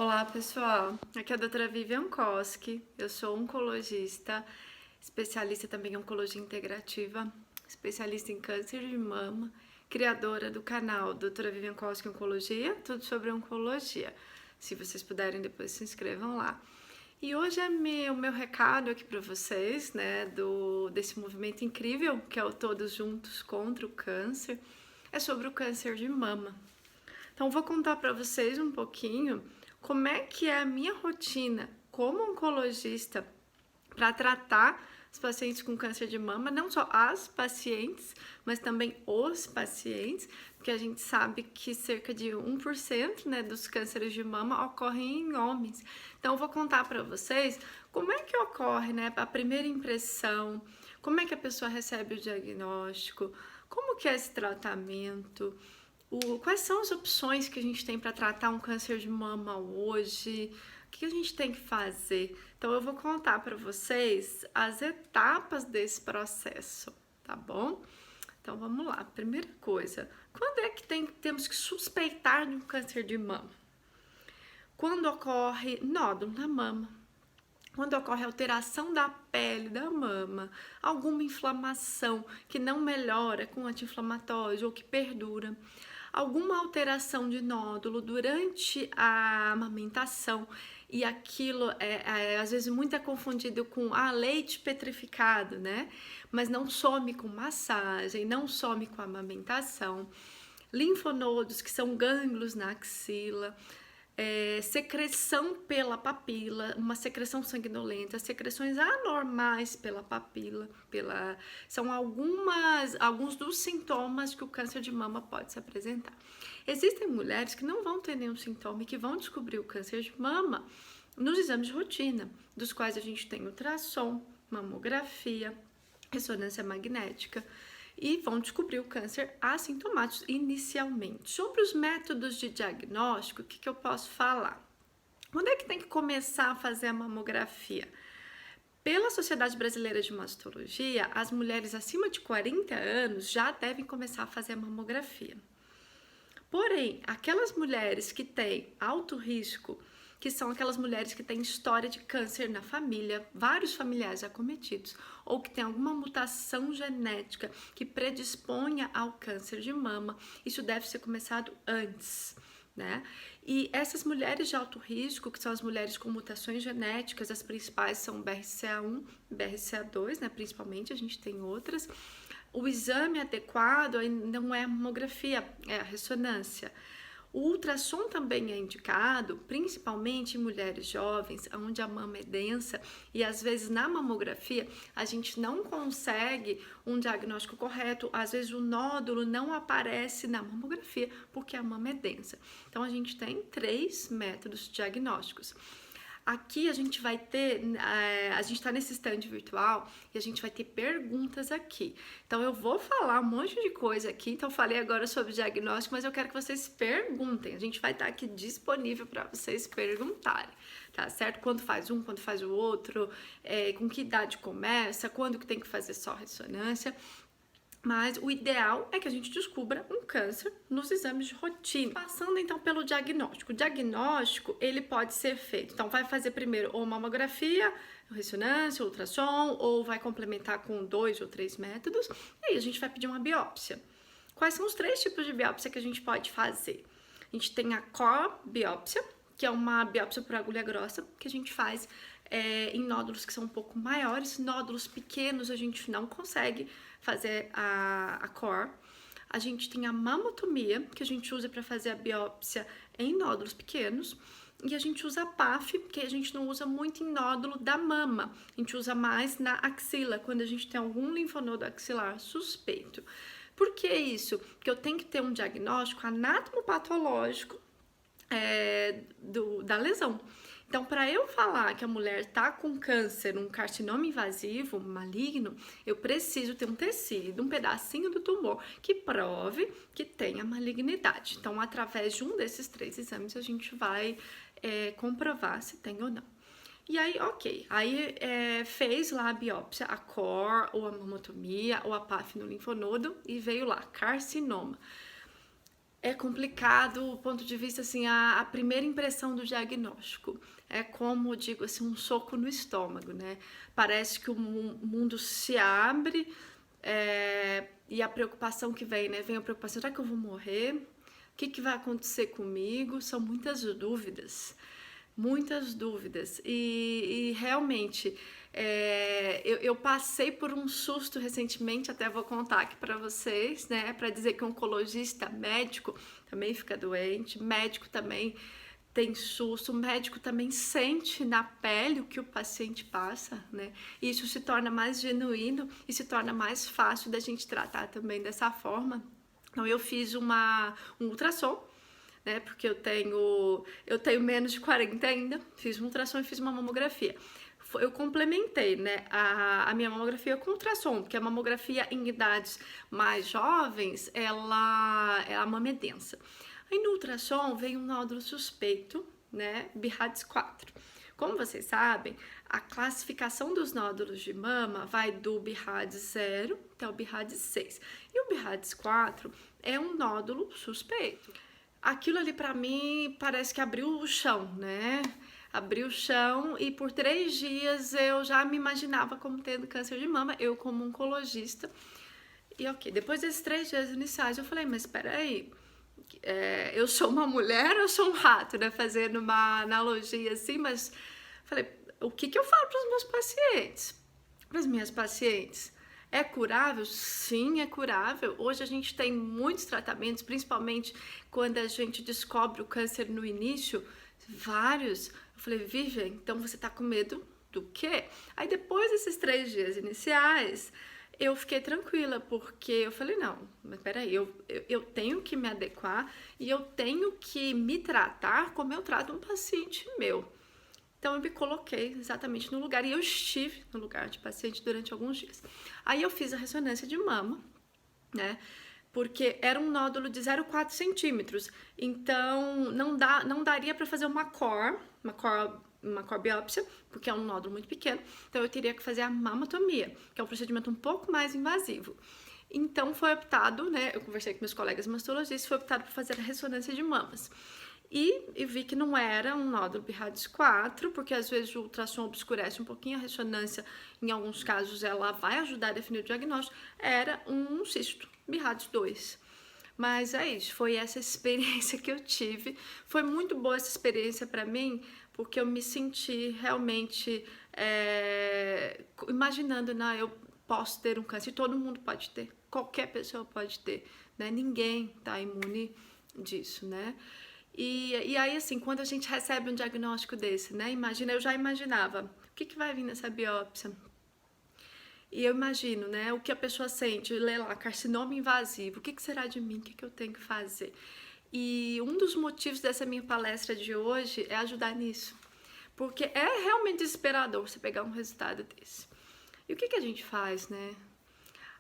Olá pessoal, aqui é a doutora Vivian Koski, eu sou oncologista, especialista também em oncologia integrativa, especialista em câncer de mama, criadora do canal doutora Vivian Koski Oncologia, tudo sobre oncologia. Se vocês puderem depois se inscrevam lá. E hoje é o meu recado aqui para vocês, né, desse movimento incrível que é o Todos Juntos contra o Câncer, é sobre o câncer de mama. Então vou contar para vocês um pouquinho como é que é a minha rotina como oncologista para tratar os pacientes com câncer de mama, não só as pacientes, mas também os pacientes, porque a gente sabe que cerca de 1%, né, dos cânceres de mama ocorrem em homens. Então eu vou contar para vocês como é que ocorre, né, a primeira impressão, como é que a pessoa recebe o diagnóstico, como que é esse tratamento, quais são as opções que a gente tem para tratar um câncer de mama hoje, o que a gente tem que fazer. Então eu vou contar para vocês as etapas desse processo, tá bom? Então vamos lá. Primeira coisa, quando é que temos que suspeitar de um câncer de mama? Quando ocorre nódulo na mama, quando ocorre alteração da pele da mama, alguma inflamação que não melhora com anti-inflamatório ou que perdura, alguma alteração de nódulo durante a amamentação, e aquilo às vezes muito é confundido com leite petrificado, né? Mas não some com massagem, não some com amamentação. Linfonodos, que são gânglios na axila, secreção pela papila, uma secreção sanguinolenta, secreções anormais pela papila, são alguns dos sintomas que o câncer de mama pode se apresentar. Existem mulheres que não vão ter nenhum sintoma e que vão descobrir o câncer de mama nos exames de rotina, dos quais a gente tem ultrassom, mamografia, ressonância magnética, e vão descobrir o câncer assintomático inicialmente. Sobre os métodos de diagnóstico, o que eu posso falar? Quando é que tem que começar a fazer a mamografia? Pela Sociedade Brasileira de Mastologia, as mulheres acima de 40 anos já devem começar a fazer a mamografia. Porém, aquelas mulheres que têm alto risco, que são aquelas mulheres que têm história de câncer na família, vários familiares acometidos, ou que tem alguma mutação genética que predisponha ao câncer de mama, isso deve ser começado antes, né? E essas mulheres de alto risco, que são as mulheres com mutações genéticas, as principais são BRCA1 e BRCA2, né? Principalmente, a gente tem outras. O exame adequado não é a mamografia, é a ressonância. O ultrassom também é indicado, principalmente em mulheres jovens, onde a mama é densa e às vezes na mamografia a gente não consegue um diagnóstico correto, às vezes o nódulo não aparece na mamografia porque a mama é densa. Então a gente tem 3 métodos diagnósticos. Aqui a gente vai ter, a gente está nesse stand virtual e a gente vai ter perguntas aqui. Então eu vou falar um monte de coisa aqui, então eu falei agora sobre diagnóstico, mas eu quero que vocês perguntem. A gente vai estar aqui disponível para vocês perguntarem, tá certo? Quando faz um, quando faz o outro, com que idade começa, quando que tem que fazer só ressonância. Mas o ideal é que a gente descubra um câncer nos exames de rotina. Passando então pelo diagnóstico. O diagnóstico, ele pode ser feito. Então vai fazer primeiro ou mamografia, ressonância, ultrassom, ou vai complementar com 2 ou 3 métodos. E aí a gente vai pedir uma biópsia. Quais são os 3 tipos de biópsia que a gente pode fazer? A gente tem a core biópsia, que é uma biópsia por agulha grossa, que a gente faz em nódulos que são um pouco maiores. Nódulos pequenos a gente não consegue fazer a core. A gente tem a mamotomia, que a gente usa para fazer a biópsia em nódulos pequenos. E a gente usa a PAF, que a gente não usa muito em nódulo da mama. A gente usa mais na axila, quando a gente tem algum linfonodo axilar suspeito. Por que isso? Porque eu tenho que ter um diagnóstico anatomopatológico da lesão. Então, para eu falar que a mulher está com câncer, um carcinoma invasivo, maligno, eu preciso ter um tecido, um pedacinho do tumor que prove que tem a malignidade. Então, através de um desses 3 exames, a gente vai comprovar se tem ou não. E aí, ok, aí fez lá a biópsia, a core, ou a mamotomia, ou a PAF no linfonodo, e veio lá, carcinoma. É complicado o ponto de vista, assim, a primeira impressão do diagnóstico. É como, digo assim, um soco no estômago, né? Parece que o mundo se abre e a preocupação que vem, né? Vem a preocupação, será que eu vou morrer? O que vai acontecer comigo? São muitas dúvidas. Muitas dúvidas. E realmente, eu passei por um susto recentemente, até vou contar aqui para vocês, né? Para dizer que um oncologista médico também fica doente, médico também tem susto, o médico também sente na pele o que o paciente passa, né? E isso se torna mais genuíno e se torna mais fácil da gente tratar também dessa forma. Então, eu fiz um ultrassom, né? Porque eu tenho menos de 40 ainda, fiz um ultrassom e fiz uma mamografia. Eu complementei, né, a minha mamografia com ultrassom, porque a mamografia em idades mais jovens, a mama é densa. Aí no ultrassom veio um nódulo suspeito, né, BIRADS 4. Como vocês sabem, a classificação dos nódulos de mama vai do BIRADS 0 até o BIRADS 6. E o BIRADS 4 é um nódulo suspeito. Aquilo ali para mim parece que abriu o chão, né? Abriu o chão e por 3 dias eu já me imaginava como tendo câncer de mama, eu como oncologista. E ok, depois desses 3 dias iniciais eu falei, mas espera aí, eu sou uma mulher ou eu sou um rato, né? Fazendo uma analogia assim, mas falei, o que eu falo para os meus pacientes? Para as minhas pacientes? É curável? Sim, é curável. Hoje a gente tem muitos tratamentos, principalmente quando a gente descobre o câncer no início, vários. Eu falei, Vivian, então você tá com medo do quê? Aí depois desses 3 dias iniciais, eu fiquei tranquila, porque eu falei, não, mas peraí, eu tenho que me adequar e eu tenho que me tratar como eu trato um paciente meu. Então eu me coloquei exatamente no lugar e eu estive no lugar de paciente durante alguns dias. Aí eu fiz a ressonância de mama, né? Porque era um nódulo de 0,4 centímetros. Então não daria para fazer uma core biópsia, porque é um nódulo muito pequeno. Então eu teria que fazer a mamotomia, que é um procedimento um pouco mais invasivo. Então foi optado, né? Eu conversei com meus colegas mastologistas, foi optado por fazer a ressonância de mamas. E vi que não era um nódulo BIRADS 4, porque às vezes o ultrassom obscurece um pouquinho a ressonância, em alguns casos ela vai ajudar a definir o diagnóstico, era um cisto BIRADS 2. Mas é isso, foi essa experiência que eu tive. Foi muito boa essa experiência para mim, porque eu me senti realmente imaginando, né, eu posso ter um câncer, todo mundo pode ter, qualquer pessoa pode ter, né? Ninguém está imune disso, né? E aí, assim, quando a gente recebe um diagnóstico desse, né? Imagina, eu já imaginava, o que vai vir nessa biópsia? E eu imagino, né, o que a pessoa sente, lê lá, carcinoma invasivo, o que será de mim, o que eu tenho que fazer? E um dos motivos dessa minha palestra de hoje é ajudar nisso, porque é realmente desesperador você pegar um resultado desse. E o que a gente faz, né?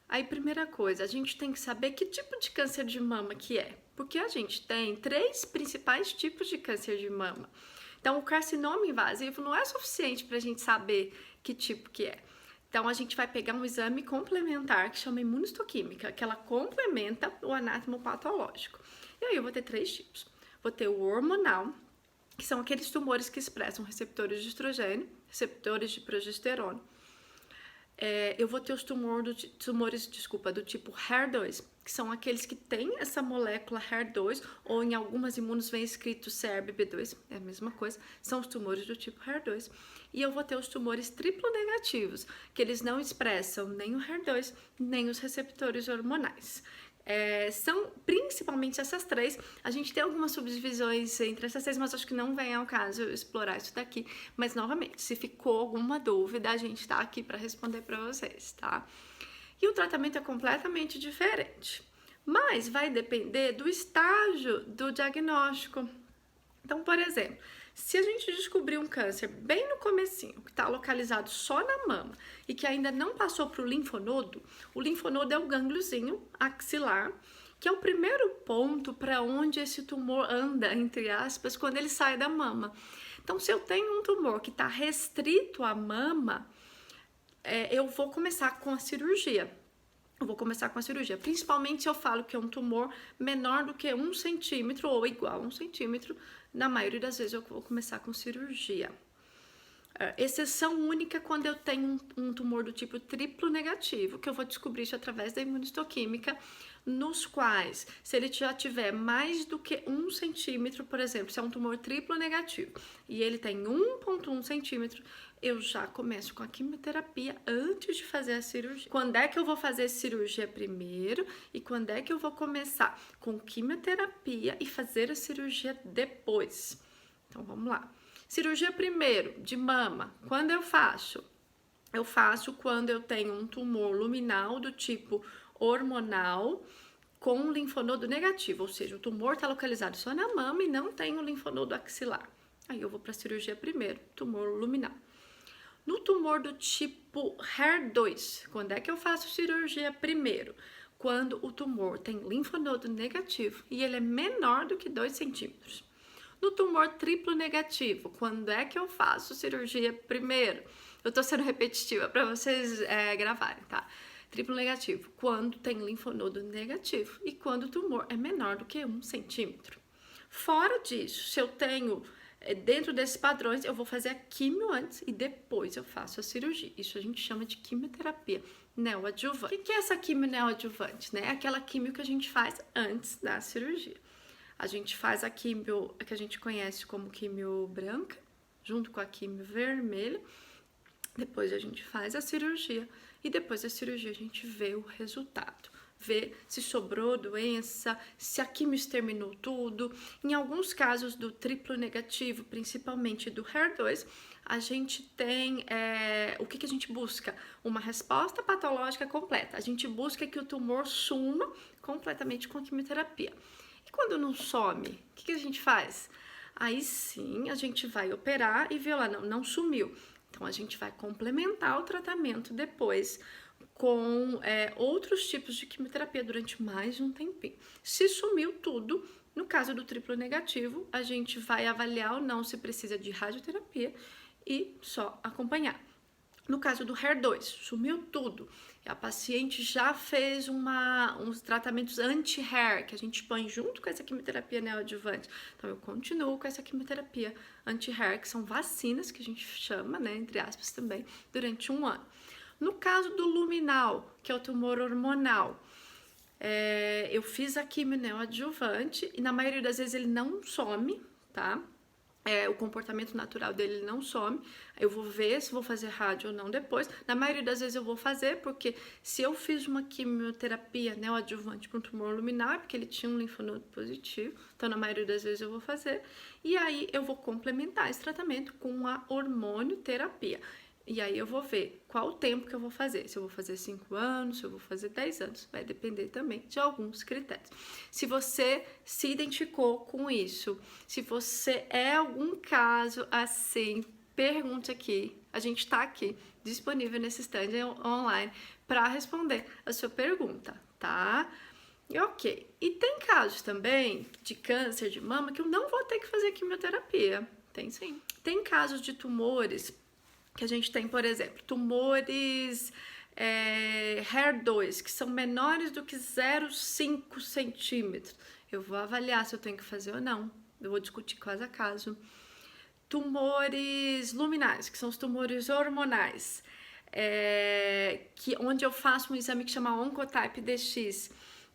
Aí, primeira coisa, a gente tem que saber que tipo de câncer de mama que é, porque a gente tem 3 principais tipos de câncer de mama. Então, o carcinoma invasivo não é suficiente para a gente saber que tipo que é. Então, a gente vai pegar um exame complementar que chama imunistoquímica, que ela complementa o anatomopatológico. E aí eu vou ter 3 tipos. Vou ter o hormonal, que são aqueles tumores que expressam receptores de estrogênio, receptores de progesterona. Eu vou ter os tumores do tipo HER2, que são aqueles que têm essa molécula HER2, ou em algumas imunos vem escrito CERBB2, é a mesma coisa, são os tumores do tipo HER2. E eu vou ter os tumores triplo negativos, que eles não expressam nem o HER2, nem os receptores hormonais. São principalmente essas 3. A gente tem algumas subdivisões entre essas 3, mas acho que não vem ao caso explorar isso daqui. Mas, novamente, se ficou alguma dúvida, a gente tá aqui para responder para vocês, tá? E o tratamento é completamente diferente, mas vai depender do estágio do diagnóstico. Então, por exemplo, se a gente descobrir um câncer bem no comecinho, que está localizado só na mama e que ainda não passou para o linfonodo é o gângliozinho axilar, que é o primeiro ponto para onde esse tumor anda, entre aspas, quando ele sai da mama. Então, se eu tenho um tumor que está restrito à mama, eu vou começar com a cirurgia. eu vou começar com a cirurgia. Principalmente se eu falo que é um tumor menor do que 1 centímetro ou igual a 1 centímetro, na maioria das vezes eu vou começar com cirurgia. Exceção única quando eu tenho um tumor do tipo triplo negativo, que eu vou descobrir isso através da imunistoquímica, nos quais, se ele já tiver mais do que 1 centímetro, por exemplo, se é um tumor triplo negativo, e ele tem 1,1 centímetro, eu já começo com a quimioterapia antes de fazer a cirurgia. Quando é que eu vou fazer a cirurgia primeiro e quando é que eu vou começar com quimioterapia e fazer a cirurgia depois? Então, vamos lá. Cirurgia primeiro, de mama, quando eu faço? Eu faço quando eu tenho um tumor luminal do tipo hormonal com linfonodo negativo, ou seja, o tumor está localizado só na mama e não tem o linfonodo axilar. Aí eu vou para a cirurgia primeiro, tumor luminal. No tumor do tipo HER2, quando é que eu faço cirurgia primeiro? Quando o tumor tem linfonodo negativo e ele é menor do que 2 centímetros. No tumor triplo negativo, quando é que eu faço cirurgia primeiro? Eu tô sendo repetitiva para vocês gravarem, tá? Triplo negativo, quando tem linfonodo negativo e quando o tumor é menor do que 1 centímetro. Fora disso, se eu tenho, dentro desses padrões, eu vou fazer a quimio antes e depois eu faço a cirurgia. Isso a gente chama de quimioterapia neoadjuvante. O que é essa quimio neoadjuvante? Né? É aquela quimio que a gente faz antes da cirurgia. A gente faz a quimio que a gente conhece como quimio branca, junto com a quimio vermelha. Depois a gente faz a cirurgia e depois da cirurgia a gente vê o resultado. Vê se sobrou doença, se a quimio exterminou tudo. Em alguns casos do triplo negativo, principalmente do HER2, a gente tem, o que a gente busca? Uma resposta patológica completa. A gente busca que o tumor suma completamente com a quimioterapia. E quando não some, o que a gente faz? Aí sim, a gente vai operar e vê lá, não sumiu. Então, a gente vai complementar o tratamento depois com outros tipos de quimioterapia durante mais de um tempinho. Se sumiu tudo, no caso do triplo negativo, a gente vai avaliar ou não se precisa de radioterapia e só acompanhar. No caso do HER2, sumiu tudo. A paciente já fez uns tratamentos anti-HER, que a gente põe junto com essa quimioterapia neoadjuvante. Então, eu continuo com essa quimioterapia anti-HER, que são vacinas, que a gente chama, né, entre aspas também, durante 1 ano. No caso do luminal, que é o tumor hormonal, eu fiz a quimio neoadjuvante e na maioria das vezes ele não some, tá? O comportamento natural dele não some. Eu vou ver se vou fazer rádio ou não depois. Na maioria das vezes eu vou fazer, porque se eu fiz uma quimioterapia neoadjuvante para um tumor luminal, é porque ele tinha um linfonodo positivo. Então, na maioria das vezes eu vou fazer. E aí eu vou complementar esse tratamento com a hormonioterapia. E aí eu vou ver qual o tempo que eu vou fazer. Se eu vou fazer 5 anos, se eu vou fazer 10 anos. Vai depender também de alguns critérios. Se você se identificou com isso, se você é algum caso assim, pergunte aqui. A gente está aqui, disponível nesse stand online para responder a sua pergunta, tá? E ok. E tem casos também de câncer de mama que eu não vou ter que fazer quimioterapia. Tem sim. Tem casos de tumores que a gente tem, por exemplo, tumores HER2, que são menores do que 0,5 centímetros. Eu vou avaliar se eu tenho que fazer ou não. Eu vou discutir caso a caso. Tumores luminais, que são os tumores hormonais, onde eu faço um exame que chama Oncotype DX.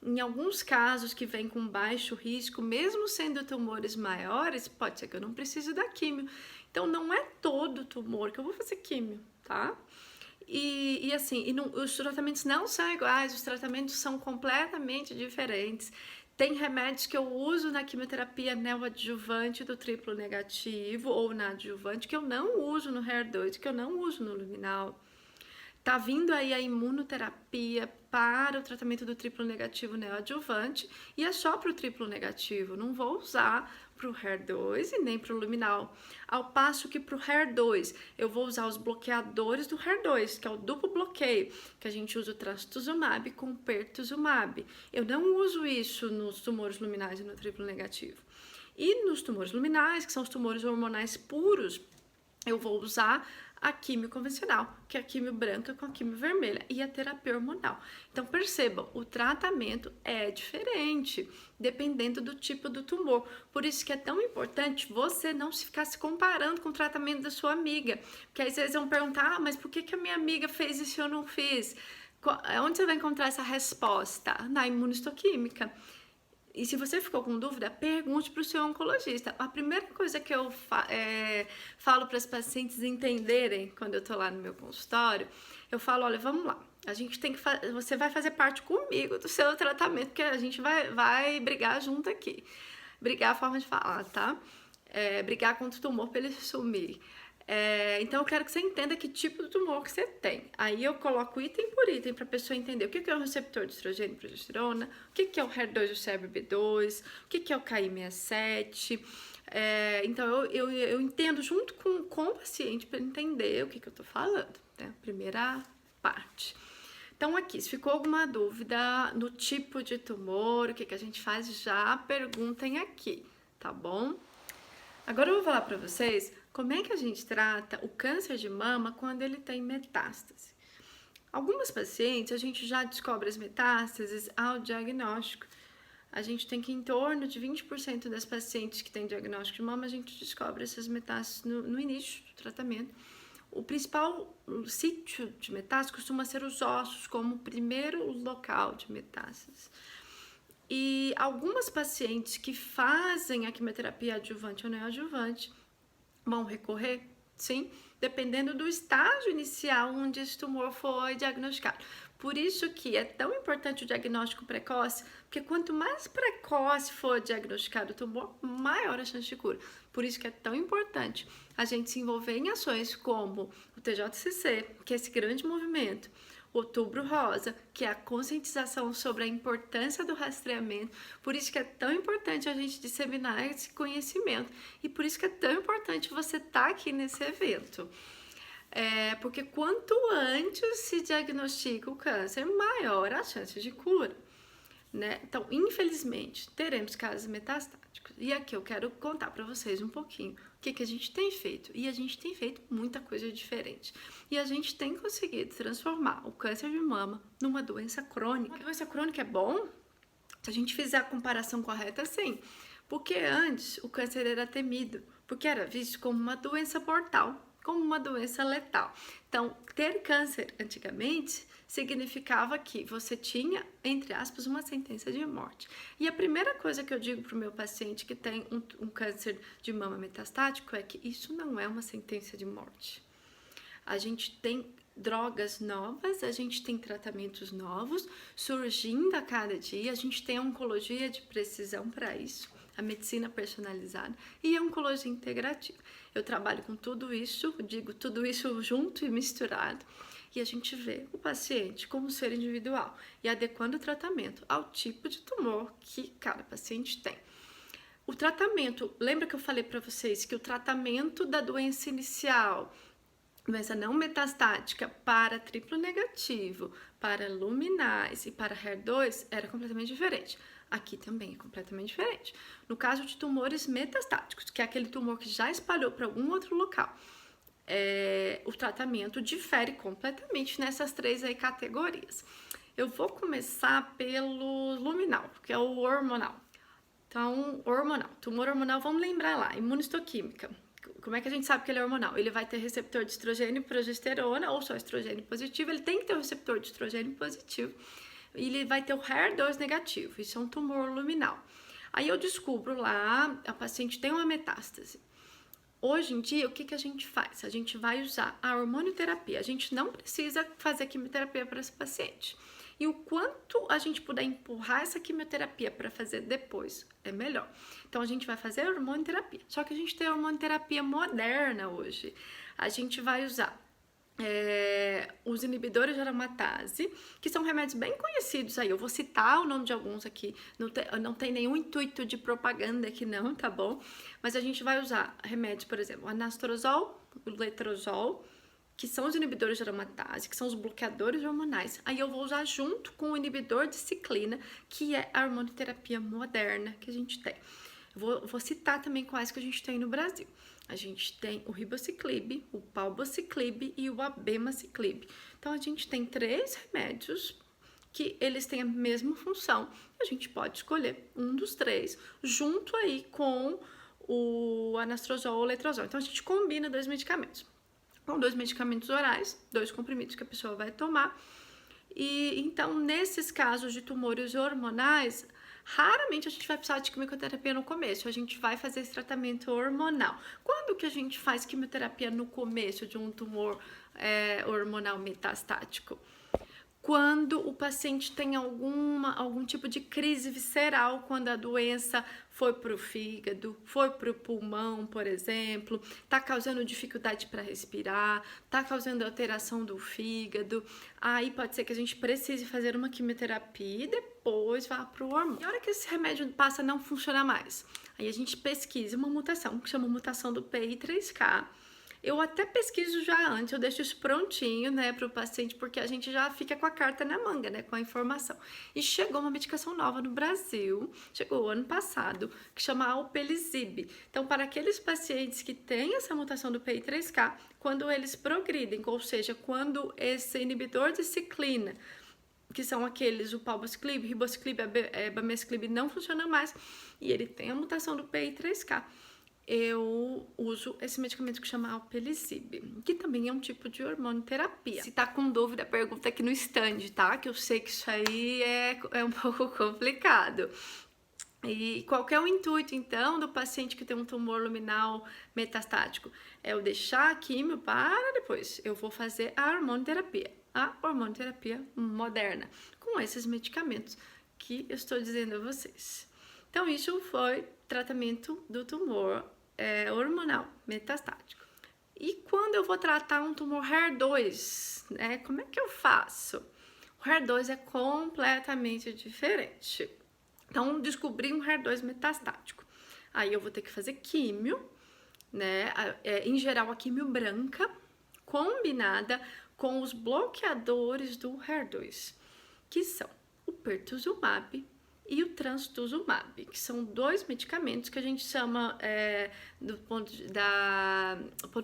Em alguns casos que vem com baixo risco, mesmo sendo tumores maiores, pode ser que eu não precise da químio. Então, não é todo tumor que eu vou fazer químio, tá? Os tratamentos não são iguais, os tratamentos são completamente diferentes. Tem remédios que eu uso na quimioterapia neoadjuvante do triplo negativo ou na adjuvante que eu não uso no HER2, que eu não uso no luminal. Tá vindo aí a imunoterapia para o tratamento do triplo negativo neoadjuvante e é só para o triplo negativo, não vou usar para o HER2 e nem para o luminal. Ao passo que para o HER2 eu vou usar os bloqueadores do HER2, que é o duplo bloqueio, que a gente usa o trastuzumab com pertuzumab. Eu não uso isso nos tumores luminais e no triplo negativo. E nos tumores luminais, que são os tumores hormonais puros, eu vou usar a quimio convencional, que é a quimio branca com a quimio vermelha, e a terapia hormonal. Então, percebam, o tratamento é diferente, dependendo do tipo do tumor. Por isso que é tão importante você não ficar se comparando com o tratamento da sua amiga. Porque às vezes vão perguntar, mas por que a minha amiga fez isso e eu não fiz? Onde você vai encontrar essa resposta? Na imunistoquímica. E se você ficou com dúvida, pergunte para o seu oncologista. A primeira coisa que eu falo para as pacientes entenderem quando eu estou lá no meu consultório, eu falo, olha, vamos lá, a gente tem que você vai fazer parte comigo do seu tratamento, porque a gente vai brigar junto aqui. Brigar é a forma de falar, tá? Brigar contra o tumor para ele sumir. Então eu quero que você entenda que tipo de tumor que você tem. Aí eu coloco item por item para a pessoa entender o que é o receptor de estrogênio e progesterona, o que é o HER2 e o CERB-B2, o que é o KI67. Então eu entendo junto com o paciente para entender o que eu estou falando, né? Primeira parte. Então aqui, se ficou alguma dúvida no tipo de tumor, o que a gente faz, já perguntem aqui, tá bom? Agora eu vou falar para vocês como é que a gente trata o câncer de mama quando ele tem metástase. Algumas pacientes a gente já descobre as metástases ao diagnóstico. A gente tem que em torno de 20% das pacientes que têm diagnóstico de mama, a gente descobre essas metástases no início do tratamento. O principal sítio de metástase costuma ser os ossos, como o primeiro local de metástase. E algumas pacientes que fazem a quimioterapia adjuvante ou neoadjuvante vão recorrer, sim, dependendo do estágio inicial onde esse tumor foi diagnosticado. Por isso que é tão importante o diagnóstico precoce, porque quanto mais precoce for diagnosticado o tumor, maior a chance de cura. Por isso que é tão importante a gente se envolver em ações como o TJCC, que é esse grande movimento, Outubro Rosa, que é a conscientização sobre a importância do rastreamento. Por isso que é tão importante a gente disseminar esse conhecimento. E por isso que é tão importante você estar aqui nesse evento. Porque quanto antes se diagnostica o câncer, maior a chance de cura. Né? Então, infelizmente, teremos casos metastáticos. E aqui eu quero contar para vocês um pouquinho o que a gente tem feito. E a gente tem feito muita coisa diferente. E a gente tem conseguido transformar o câncer de mama numa doença crônica. Uma doença crônica é bom? Se a gente fizer a comparação correta, sim. Porque antes o câncer era temido, porque era visto como uma doença mortal, como uma doença letal. Então, ter câncer antigamente significava que você tinha, entre aspas, uma sentença de morte. E a primeira coisa que eu digo para o meu paciente que tem um câncer de mama metastático é que isso não é uma sentença de morte. A gente tem drogas novas, a gente tem tratamentos novos surgindo a cada dia, a gente tem a oncologia de precisão para isso, a medicina personalizada e a oncologia integrativa. Eu trabalho com tudo isso, digo tudo isso junto e misturado, e a gente vê o paciente como ser individual e adequando o tratamento ao tipo de tumor que cada paciente tem. O tratamento, lembra que eu falei para vocês que o tratamento da doença inicial, doença não metastática, para triplo negativo, para luminais e para HER2 era completamente diferente. Aqui também é completamente diferente. No caso de tumores metastáticos, que é aquele tumor que já espalhou para algum outro local, o tratamento difere completamente nessas três aí categorias. Eu vou começar pelo luminal, que é o hormonal. Então, hormonal, tumor hormonal, vamos lembrar lá, imunistoquímica. Como é que a gente sabe que ele é hormonal? Ele vai ter receptor de estrogênio e progesterona, ou só estrogênio positivo, ele tem que ter o receptor de estrogênio positivo, e ele vai ter o HER2 negativo, isso é um tumor luminal. Aí eu descubro lá, a paciente tem uma metástase. Hoje em dia, o que a gente faz? A gente vai usar a hormonioterapia, a gente não precisa fazer quimioterapia para esse paciente. E o quanto a gente puder empurrar essa quimioterapia para fazer depois, é melhor. Então, a gente vai fazer a hormonioterapia. Só que a gente tem a hormonioterapia moderna hoje. A gente vai usar os inibidores de aromatase, que são remédios bem conhecidos aí. Eu vou citar o nome de alguns aqui. Não tem nenhum intuito de propaganda aqui não, tá bom? Mas a gente vai usar remédios, por exemplo, o anastrozol, o letrozol, que são os inibidores de aromatase, que são os bloqueadores hormonais. Aí eu vou usar junto com o inibidor de ciclina, que é a hormonioterapia moderna que a gente tem. Vou citar também quais que a gente tem no Brasil. A gente tem o ribociclib, o palbociclib e o abemaciclib. Então, a gente tem 3 remédios que eles têm a mesma função. A gente pode escolher um dos 3, junto aí com o anastrozol ou letrozol. Então, a gente combina 2 medicamentos. Com 2 medicamentos orais, 2 comprimidos que a pessoa vai tomar. E então, nesses casos de tumores hormonais, raramente a gente vai precisar de quimioterapia no começo, a gente vai fazer esse tratamento hormonal. Quando que a gente faz quimioterapia no começo de um tumor hormonal metastático? Quando o paciente tem algum tipo de crise visceral, quando a doença foi para o fígado, foi para o pulmão, por exemplo, está causando dificuldade para respirar, está causando alteração do fígado, aí pode ser que a gente precise fazer uma quimioterapia e depois vá para o hormônio. E a hora que esse remédio passa a não funcionar mais, aí a gente pesquisa uma mutação, que chama mutação do PI3K. Eu até pesquiso já antes, eu deixo isso prontinho, né, para o paciente, porque a gente já fica com a carta na manga, né, com a informação. E chegou uma medicação nova no Brasil, chegou ano passado, que chama Alpelisib. Então, para aqueles pacientes que têm essa mutação do PI3K, quando eles progridem, ou seja, quando esse inibidor de ciclina, que são aqueles, o palbociclib, ribociclib, abemaciclib, não funciona mais, e ele tem a mutação do PI3K, eu uso esse medicamento que chama Alpelisib, que também é um tipo de hormonoterapia. Se tá com dúvida, pergunta aqui no stand, tá? Que eu sei que isso aí é um pouco complicado. E qual que é o intuito, então, do paciente que tem um tumor luminal metastático? É eu deixar a quimio para depois. Eu vou fazer a hormonoterapia moderna, com esses medicamentos que eu estou dizendo a vocês. Então, isso foi tratamento do tumor hormonal metastático. E quando eu vou tratar um tumor HER2, né, como é que eu faço? O HER2 é completamente diferente. Então, descobri um HER2 metastático. Aí eu vou ter que fazer químio, né? Em geral, a químio branca, combinada com os bloqueadores do HER2, que são o pertuzumab e o trastuzumab, que são 2 medicamentos que a gente chama, do ponto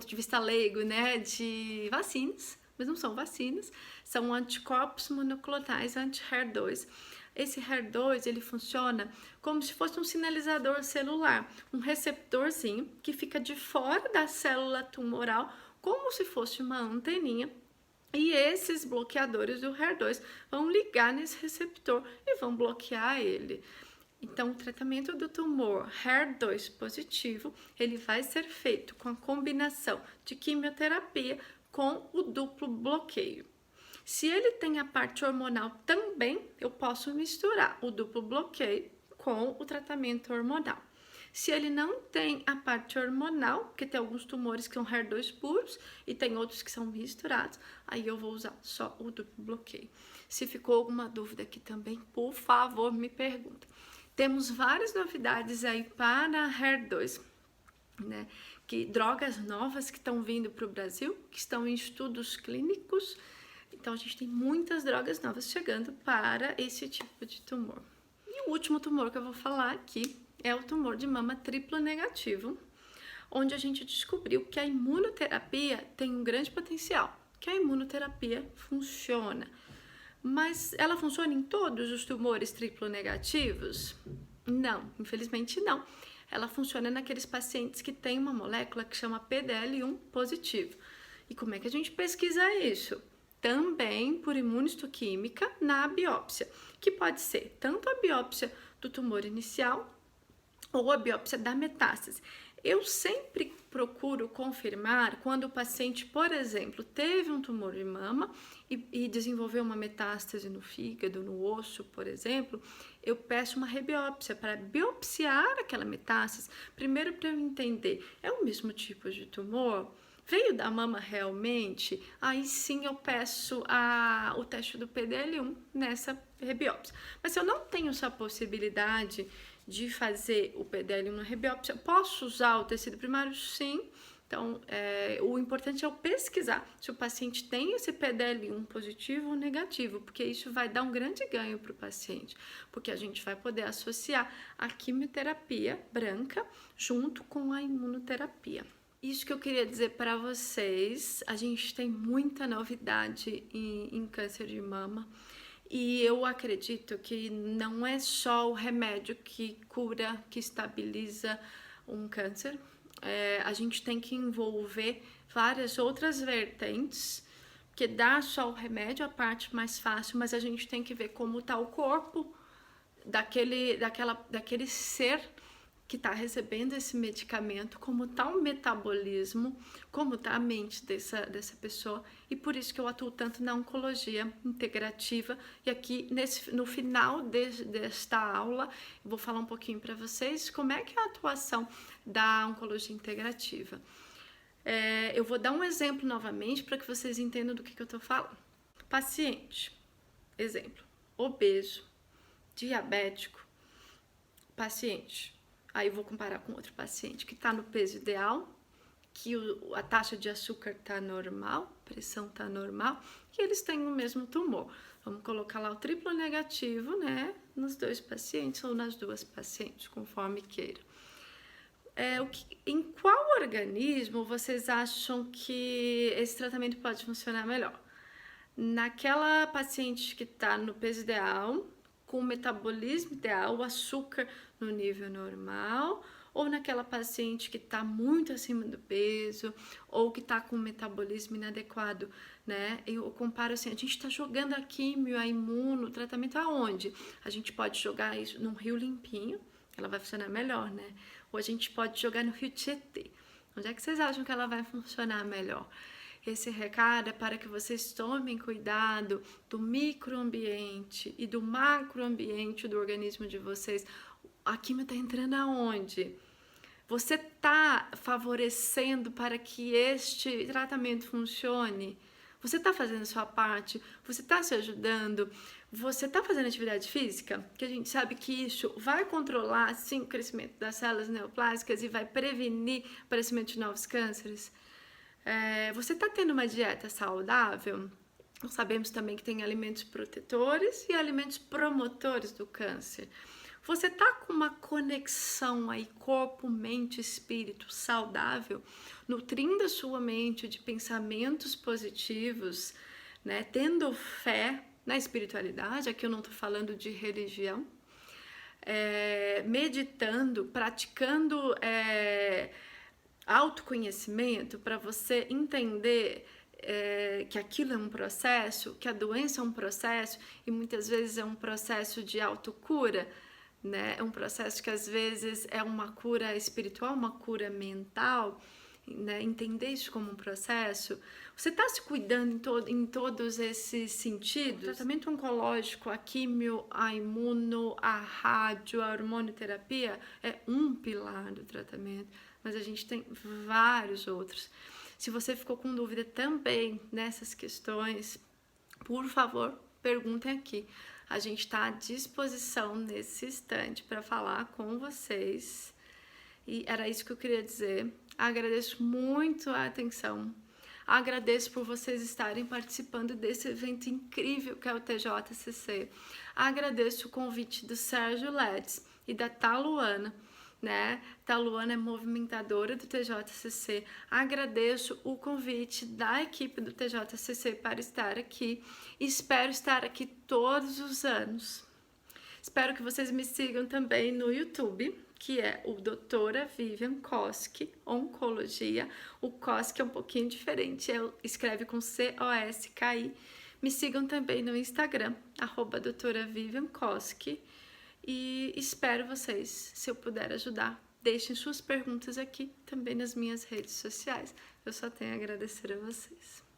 de vista leigo, né, de vacinas, mas não são vacinas, são anticorpos monoclonais anti-HER2. Esse HER2, ele funciona como se fosse um sinalizador celular, um receptorzinho que fica de fora da célula tumoral, como se fosse uma anteninha. E esses bloqueadores do HER2 vão ligar nesse receptor e vão bloquear ele. Então, o tratamento do tumor HER2 positivo, ele vai ser feito com a combinação de quimioterapia com o duplo bloqueio. Se ele tem a parte hormonal também, eu posso misturar o duplo bloqueio com o tratamento hormonal. Se ele não tem a parte hormonal, porque tem alguns tumores que são HER2 puros e tem outros que são misturados, aí eu vou usar só o duplo bloqueio. Se ficou alguma dúvida aqui também, por favor, me pergunta. Temos várias novidades aí para HER2, né? Que drogas novas que estão vindo para o Brasil, que estão em estudos clínicos. Então, a gente tem muitas drogas novas chegando para esse tipo de tumor. E o último tumor que eu vou falar aqui é o tumor de mama triplo negativo, onde a gente descobriu que a imunoterapia tem um grande potencial, que a imunoterapia funciona. Mas ela funciona em todos os tumores triplo negativos? Não, infelizmente não. Ela funciona naqueles pacientes que têm uma molécula que chama PDL1 positivo. E como é que a gente pesquisa isso? Também por imunistoquímica na biópsia, que pode ser tanto a biópsia do tumor inicial ou a biópsia da metástase. Eu sempre procuro confirmar quando o paciente, por exemplo, teve um tumor de mama e desenvolveu uma metástase no fígado, no osso, por exemplo, eu peço uma rebiópsia para biopsiar aquela metástase, primeiro para eu entender, é o mesmo tipo de tumor? Veio da mama realmente? Aí sim eu peço o teste do PDL1 nessa rebiópsia. Mas se eu não tenho essa possibilidade de fazer o PDL1 na rebiópsia, posso usar o tecido primário? Sim. Então, o importante é eu pesquisar se o paciente tem esse PDL1 positivo ou negativo, porque isso vai dar um grande ganho para o paciente, porque a gente vai poder associar a quimioterapia branca junto com a imunoterapia. Isso que eu queria dizer para vocês. A gente tem muita novidade em câncer de mama. E eu acredito que não é só o remédio que cura, que estabiliza um câncer. A gente tem que envolver várias outras vertentes, que dá só o remédio, a parte mais fácil, mas a gente tem que ver como está o corpo daquele ser que está recebendo esse medicamento, como está o metabolismo, como está a mente dessa pessoa, e por isso que eu atuo tanto na oncologia integrativa. E aqui no final desta aula eu vou falar um pouquinho para vocês como é que é a atuação da oncologia integrativa. Eu vou dar um exemplo novamente para que vocês entendam do que eu estou falando. Paciente, exemplo, obeso, diabético, paciente. Aí eu vou comparar com outro paciente que está no peso ideal, que a taxa de açúcar está normal, pressão está normal, e eles têm o mesmo tumor. Vamos colocar lá o triplo negativo, né, nos 2 pacientes ou nas 2 pacientes, conforme queira. Em qual organismo vocês acham que esse tratamento pode funcionar melhor? Naquela paciente que está no peso ideal, com o metabolismo ideal, o açúcar no nível normal, ou naquela paciente que está muito acima do peso, ou que está com o metabolismo inadequado, né? Eu comparo assim, a gente está jogando a químio, a imuno, o tratamento aonde? A gente pode jogar isso num rio limpinho, ela vai funcionar melhor, né? Ou a gente pode jogar no rio Tietê. Onde é que vocês acham que ela vai funcionar melhor? Esse recado é para que vocês tomem cuidado do microambiente e do macroambiente do organismo de vocês. A quimio está entrando aonde? Você está favorecendo para que este tratamento funcione? Você está fazendo a sua parte? Você está se ajudando? Você está fazendo atividade física? Que a gente sabe que isso vai controlar, sim, o crescimento das células neoplásicas e vai prevenir o aparecimento de novos cânceres. Você está tendo uma dieta saudável? Nós sabemos também que tem alimentos protetores e alimentos promotores do câncer. Você está com uma conexão aí corpo, mente, espírito saudável, nutrindo a sua mente de pensamentos positivos, né? Tendo fé na espiritualidade, aqui eu não estou falando de religião, meditando, praticando autoconhecimento para você entender que aquilo é um processo, que a doença é um processo e muitas vezes é um processo de autocura, né? É um processo que às vezes é uma cura espiritual, uma cura mental, né? Entender isso como um processo. Você está se cuidando em todos esses sentidos? O tratamento oncológico, a químio, a imuno, a rádio, a hormonioterapia é um pilar do tratamento, mas a gente tem vários outros. Se você ficou com dúvida também nessas questões, por favor, perguntem aqui. A gente está à disposição nesse instante para falar com vocês. E era isso que eu queria dizer. Agradeço muito a atenção. Agradeço por vocês estarem participando desse evento incrível que é o TJCC. Agradeço o convite do Sérgio Ledes e da Taluana, né? Taluana é movimentadora do TJCC. Agradeço o convite da equipe do TJCC para estar aqui. Espero estar aqui todos os anos. Espero que vocês me sigam também no YouTube, que é o Doutora Vivian Koski, Oncologia. O Koski é um pouquinho diferente, escreve com C-O-S-K-I. Me sigam também no Instagram, @Doutora Vivian Koski. E espero vocês, se eu puder ajudar, deixem suas perguntas aqui também nas minhas redes sociais. Eu só tenho a agradecer a vocês.